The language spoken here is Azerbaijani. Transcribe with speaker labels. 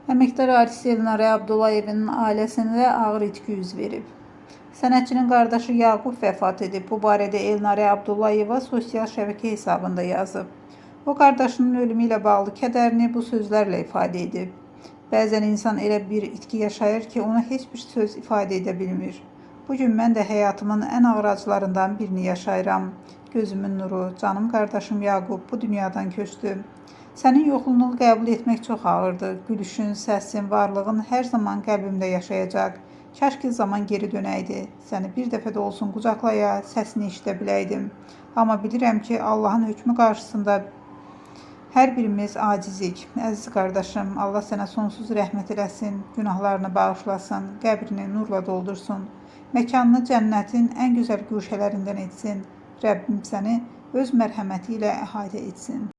Speaker 1: Əməkdar artist Elnarə Abdullayevin ailəsində ağır itki üz verib. Sənətçinin qardaşı Yaqub vəfat edib. Bu barədə Elnarə Abdullayeva sosial şəbəkə hesabında yazıb. O, qardaşının ölümü ilə bağlı kədərini bu sözlərlə ifadə edib. Bəzən insan elə bir itki yaşayır ki, ona heç bir söz ifadə edə bilmir. Bugün mən də həyatımın ən ağır acılarından birini yaşayıram. Gözümün nuru, canım qardaşım Yaqub bu dünyadan köçdü. Sənin yoxluğunu qəbul etmək çox ağırdır. Gülüşün, səsin, varlığın hər zaman qəlbimdə yaşayacaq. Kaş ki zaman geri dönəydi. Səni bir dəfə də olsun qucaqlaya, səsini eşidə biləydim. Amma bilirəm ki, Allahın hökmü qarşısında hər birimiz acizik. Əziz qardaşım, Allah sənə sonsuz rəhmət eləsin, günahlarını bağışlasın, qəbrini nurla doldursun, məkanını cənnətin ən gözəl güşələrindən etsin. Rəbbim səni öz mərhəməti ilə əhatə etsin.